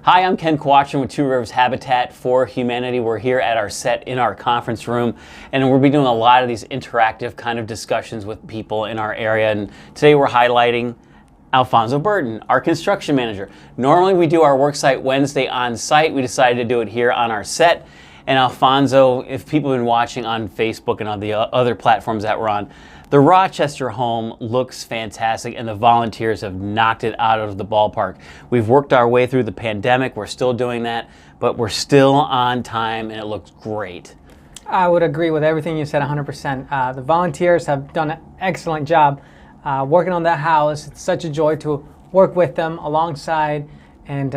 Hi, I'm Ken Quatchen with Two Rivers Habitat for Humanity. We're here at our set in our conference room, and we'll be doing a lot of these interactive kind of discussions with people in our area. And today we're highlighting Alfonso Burton, our construction manager. Normally we do our worksite Wednesday on site. We decided to do it here on our set. And Alfonso, if people have been watching on Facebook and on the other platforms that we're on, the Rochester home looks fantastic, and the volunteers have knocked it out of the ballpark. We've worked our way through the pandemic. We're still doing that, but we're still on time, and it looks great. I would agree with everything you said 100%. The volunteers have done an excellent job working on that house. It's such a joy to work with them alongside and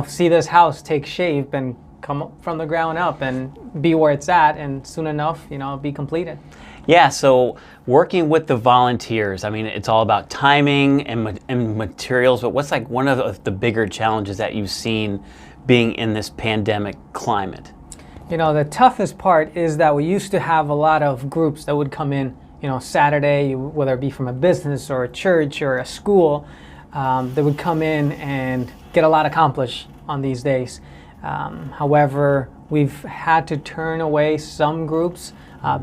see this house take shape and come up from the ground up and be where it's at, and soon enough, be completed. Yeah, so working with the volunteers, I mean, it's all about timing and materials, but what's like one of the bigger challenges that you've seen being in this pandemic climate? The toughest part is that we used to have a lot of groups that would come in, Saturday, whether it be from a business or a church or a school, they would come in and get a lot accomplished on these days. However, we've had to turn away some groups,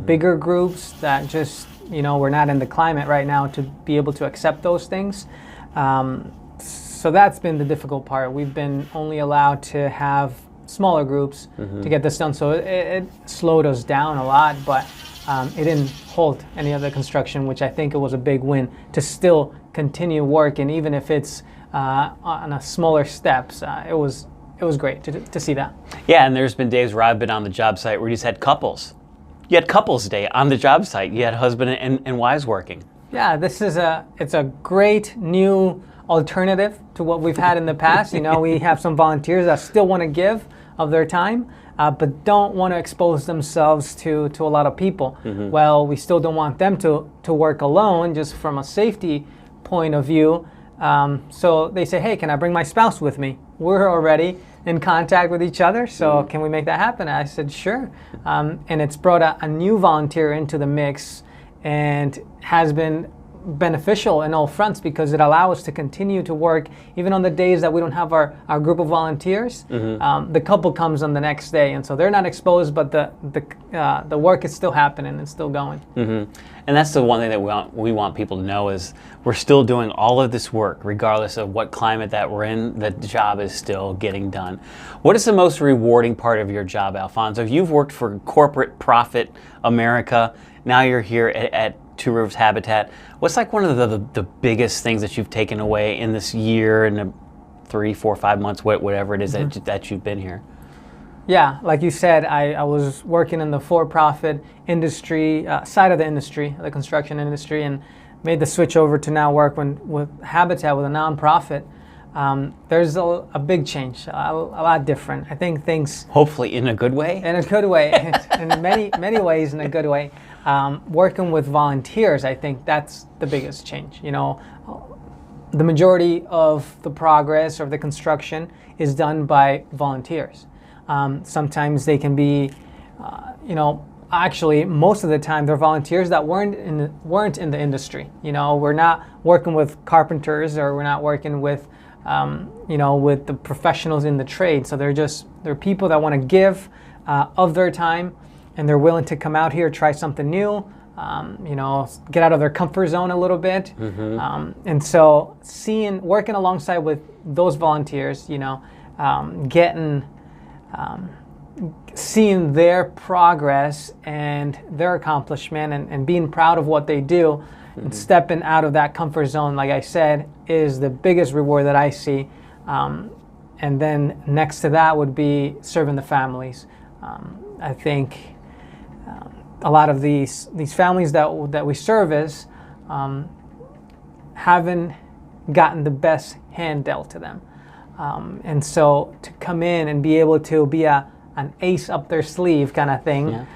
bigger groups that just, we're not in the climate right now to be able to accept those things. So that's been the difficult part. We've been only allowed to have smaller groups to get this done. So it slowed us down a lot, but it didn't halt any of the construction, which I think it was a big win to still continue working, even if it's on a smaller steps. It was great to see that. Yeah, and there's been days where I've been on the job site where you just had couples. You had couples day on the job site. You had husband and wives working. Yeah, it's a great new alternative to what we've had in the past. We have some volunteers that still want to give of their time, but don't want to expose themselves to a lot of people. Well, we still don't want them to work alone, just from a safety point of view. So they say, hey, can I bring my spouse with me? We're already in contact with each other, so can we make that happen? I said, sure. And it's brought a new volunteer into the mix and has been beneficial in all fronts because it allows us to continue to work even on the days that we don't have our group of volunteers. The couple comes on the next day, and so they're not exposed, but the work is still happening and still going. And that's the one thing that we want people to know is we're still doing all of this work regardless of what climate that we're in. The job is still getting done. What is the most rewarding part of your job, Alfonso? You've worked for corporate profit America. Now you're here at Two Rivers Habitat. What's like one of the biggest things that you've taken away in this year and 3, 4, 5 months, whatever it is that you've been here? Yeah, like you said, I was working in the for-profit industry, side of the industry, the construction industry, and made the switch over to now work with Habitat, with a nonprofit. There's a big change, a lot different. I think things... Hopefully in a good way? In a good way, in many ways in a good way. Working with volunteers, I think that's the biggest change. The majority of the progress or the construction is done by volunteers. Sometimes they can be, actually most of the time they're volunteers that weren't in the industry. We're not working with carpenters, or we're not working with, with the professionals in the trade. So they're people that want to give of their time, and they're willing to come out here, try something new, get out of their comfort zone a little bit. And so working alongside with those volunteers, seeing their progress and their accomplishment and being proud of what they do and stepping out of that comfort zone, like I said, is the biggest reward that I see. And then next to that would be serving the families. I think a lot of these families that we service haven't gotten the best hand dealt to them. And so to come in and be able to be an ace up their sleeve kind of thing,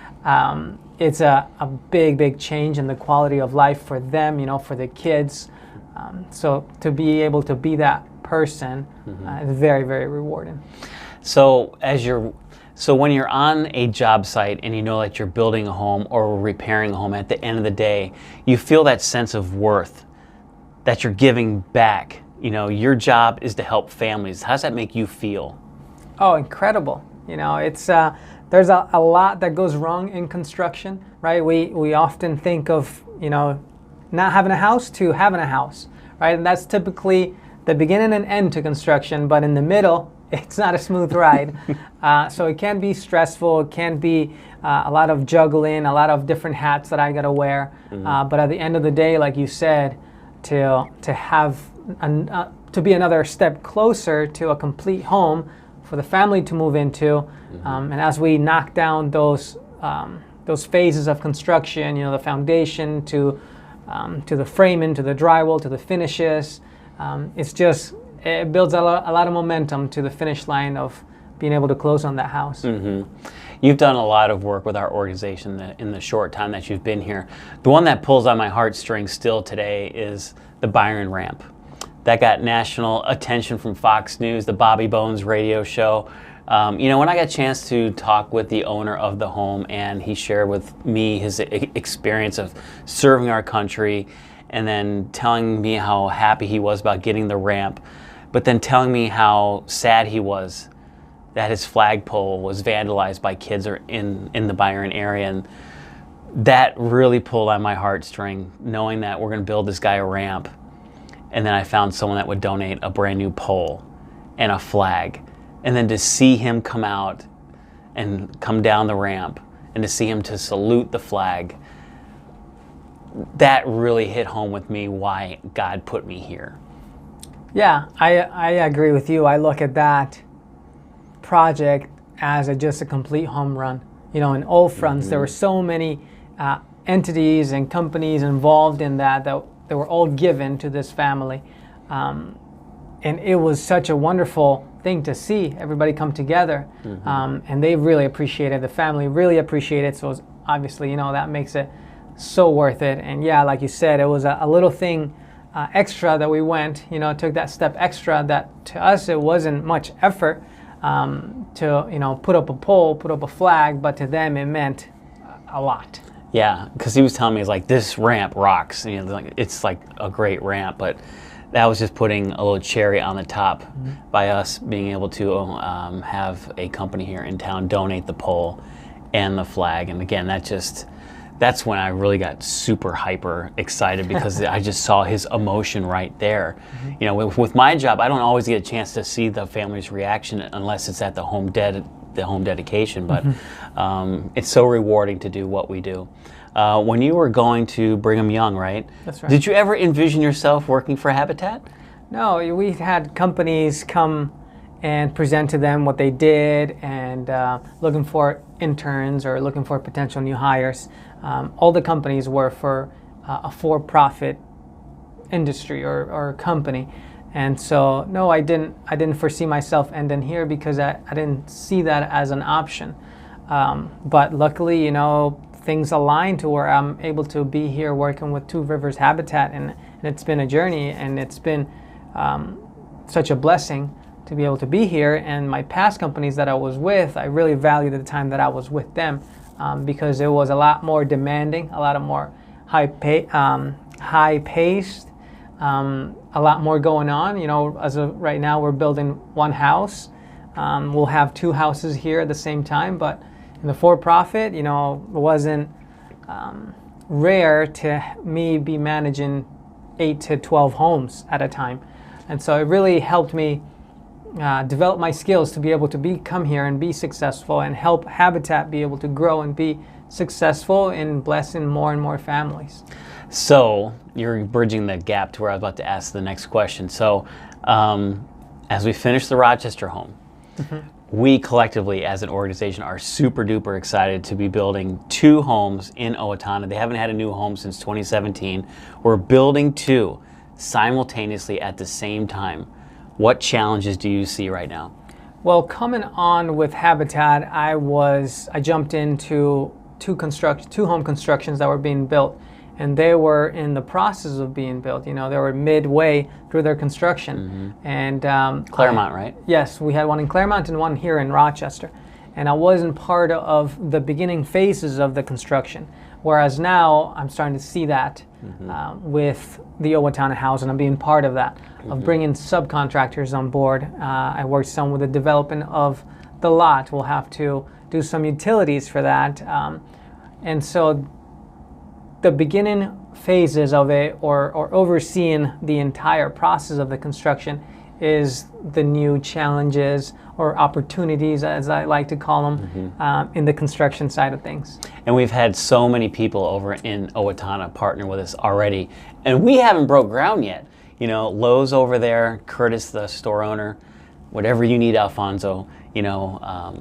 it's a big change in the quality of life for them, for the kids. So to be able to be that person is very, very rewarding. So when you're on a job site and you know that you're building a home or repairing a home, at the end of the day, you feel that sense of worth that you're giving back you know, your job is to help families. How does that make you feel? Oh, incredible. You know, it's there's a lot that goes wrong in construction, right? We often think of, you know, not having a house to having a house, right? And that's typically the beginning and end to construction, but in the middle, it's not a smooth ride. So it can be stressful. It can be a lot of juggling, a lot of different hats that I got to wear. But at the end of the day, like you said, to have to be another step closer to a complete home for the family to move into, and as we knock down those phases of construction, you know, the foundation to the framing, to the drywall, to the finishes, it builds a lot of momentum to the finish line of being able to close on that house. You've done a lot of work with our organization in the short time that you've been here. The one that pulls on my heartstrings still today is the Byron ramp. That got national attention from Fox News, the Bobby Bones radio show. You know, when I got a chance to talk with the owner of the home, and he shared with me his experience of serving our country, and then telling me how happy he was about getting the ramp, but then telling me how sad he was that his flagpole was vandalized by kids in the Byron area. And that really pulled on my heartstring, knowing that we're going to build this guy a ramp. And then I found someone that would donate a brand new pole and a flag. And then to see him come out and come down the ramp, and to see him to salute the flag, that really hit home with me why God put me here. Yeah, I agree with you. I look at that project as just a complete home run. You know, in all fronts, there were so many entities and companies involved in that they were all given to this family. And it was such a wonderful thing to see everybody come together. And they really appreciated, the family really appreciated it. So it was obviously, you know, that makes it so worth it. And yeah, like you said, it was a little thing extra that we went, you know, took that step extra that to us, it wasn't much effort to, you know, put up a pole, put up a flag, but to them it meant a lot. Yeah, because he was telling me, it's like, this ramp rocks. You know, it's like a great ramp, but that was just putting a little cherry on the top by us being able to have a company here in town donate the pole and the flag. And again, that's when I really got super hyper excited, because I just saw his emotion right there. You know, with my job, I don't always get a chance to see the family's reaction unless it's at the home dedication, but it's so rewarding to do what we do. When you were going to Brigham Young, right? That's right. Did you ever envision yourself working for Habitat? No, we had companies come and present to them what they did, and looking for interns or looking for potential new hires. All the companies were for a for-profit industry or company. And so, no, I didn't foresee myself ending here, because I didn't see that as an option. But luckily, you know, things aligned to where I'm able to be here working with Two Rivers Habitat, and it's been a journey, and it's been such a blessing to be able to be here. And my past companies that I was with, I really valued the time that I was with them, because it was a lot more demanding, a lot more high-paced, a lot more going on. You know, as of right now, we're building one house. We'll have two houses here at the same time, but in the for-profit, you know, it wasn't rare to me be managing 8 to 12 homes at a time. And so it really helped me develop my skills to be able to come here and be successful, and help Habitat be able to grow and be successful in blessing more and more families. So you're bridging the gap to where I was about to ask the next question. So as we finish the Rochester home, we collectively as an organization are super duper excited to be building 2 homes in Owatonna. They haven't had a new home since 2017. We're building 2 simultaneously at the same time. What challenges do you see right now? Well, coming on with Habitat, I jumped into 2 home constructions that were being built, and they were in the process of being built. You know, they were midway through their construction. And Claremont, right? Yes, we had one in Claremont and one here in Rochester. and I wasn't part of the beginning phases of the construction. Whereas now I'm starting to see that with the Owatonna house, and I'm being part of that, of bringing subcontractors on board. I worked some with the development of the lot. We'll have to do some utilities for that. And so the beginning phases of it, or overseeing the entire process of the construction, is the new challenges or opportunities, as I like to call them, in the construction side of things. And we've had so many people over in Owatonna partner with us already, and we haven't broke ground yet. You know, Lowe's over there, Curtis, the store owner, whatever you need, Alfonso. You know,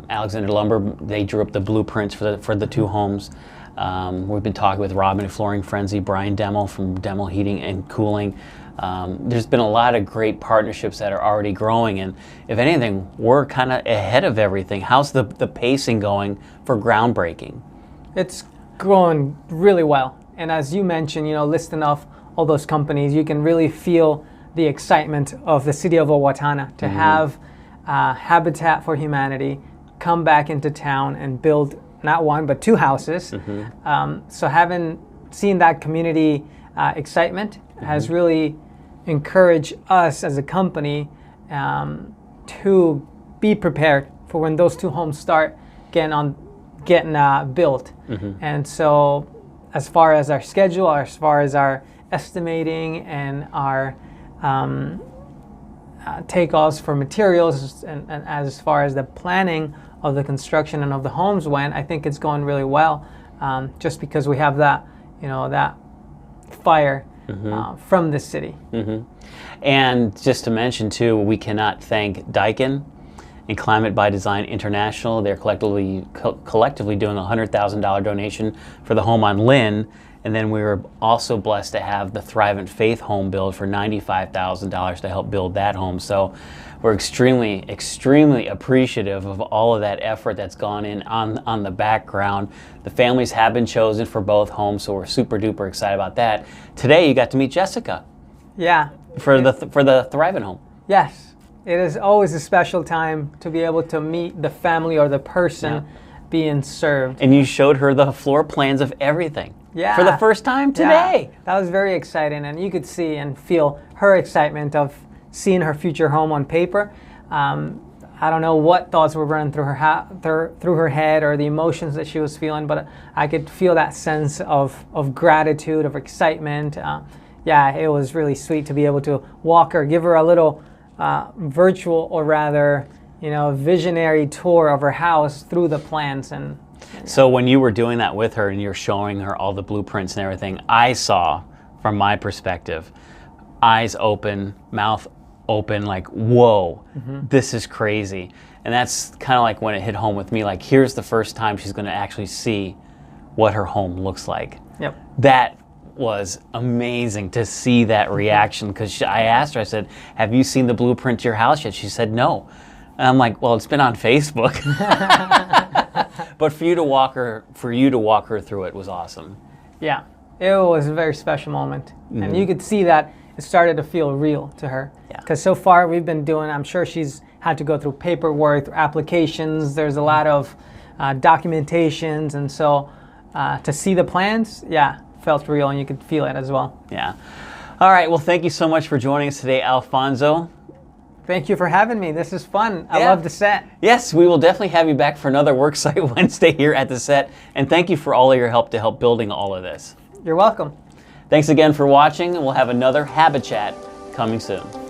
Alexander Lumber, they drew up the blueprints for the two homes. We've been talking with Robin at Flooring Frenzy, Brian Demmel from Demmel Heating and Cooling. There's been a lot of great partnerships that are already growing, and if anything, we're kind of ahead of everything. How's the pacing going for groundbreaking? It's growing really well, and as you mentioned, you know, listing off all those companies, you can really feel the excitement of the city of Owatonna to have Habitat for Humanity come back into town and build not one but two houses. So having seen that community excitement has really encouraged us as a company to be prepared for when those two homes start getting built. And so as far as our schedule, as far as our estimating and our takeoffs for materials, and as far as the planning of the construction and of the homes went, I think it's going really well, just because we have that, you know, that fire from the city. And just to mention too, we cannot thank Daikin and Climate by Design International. They're collectively doing a $100,000 donation for the home on Lynn. And then we were also blessed to have the Thrivent Faith home build for $95,000 to help build that home. So we're extremely, extremely appreciative of all of that effort that's gone in on the background. The families have been chosen for both homes, so we're super duper excited about that. Today you got to meet Jessica. Yeah. For the Thrivent home. Yes. It is always a special time to be able to meet the family or the person being served. And you showed her the floor plans of everything. Yeah. For the first time today. Yeah. That was very exciting, and you could see and feel her excitement of seeing her future home on paper. I don't know what thoughts were running through her head or the emotions that she was feeling, but I could feel that sense of gratitude, of excitement. Yeah, it was really sweet to be able to walk her, give her a little virtual, or rather, you know, visionary tour of her house through the plans. And so when you were doing that with her and you're showing her all the blueprints and everything, I saw, from my perspective, eyes open, mouth open, like, whoa, this is crazy. And that's kind of like when it hit home with me, like, here's the first time she's going to actually see what her home looks like. Yep. That was amazing to see that reaction, because I asked her, I said, have you seen the blueprint to your house yet? She said no. And I'm like, well, it's been on Facebook. But for you to walk her through it was awesome. Yeah, it was a very special moment. And you could see that it started to feel real to her. Because so far we've been doing, I'm sure she's had to go through paperwork, through applications. There's a lot of documentations. And so to see the plans, felt real, and you could feel it as well. Yeah. All right, well, thank you so much for joining us today, Alfonso. Thank you for having me. This is fun. I love the set. Yes, we will definitely have you back for another Worksite Wednesday here at the set. And thank you for all of your help to help building all of this. You're welcome. Thanks again for watching, and we'll have another HabitChat coming soon.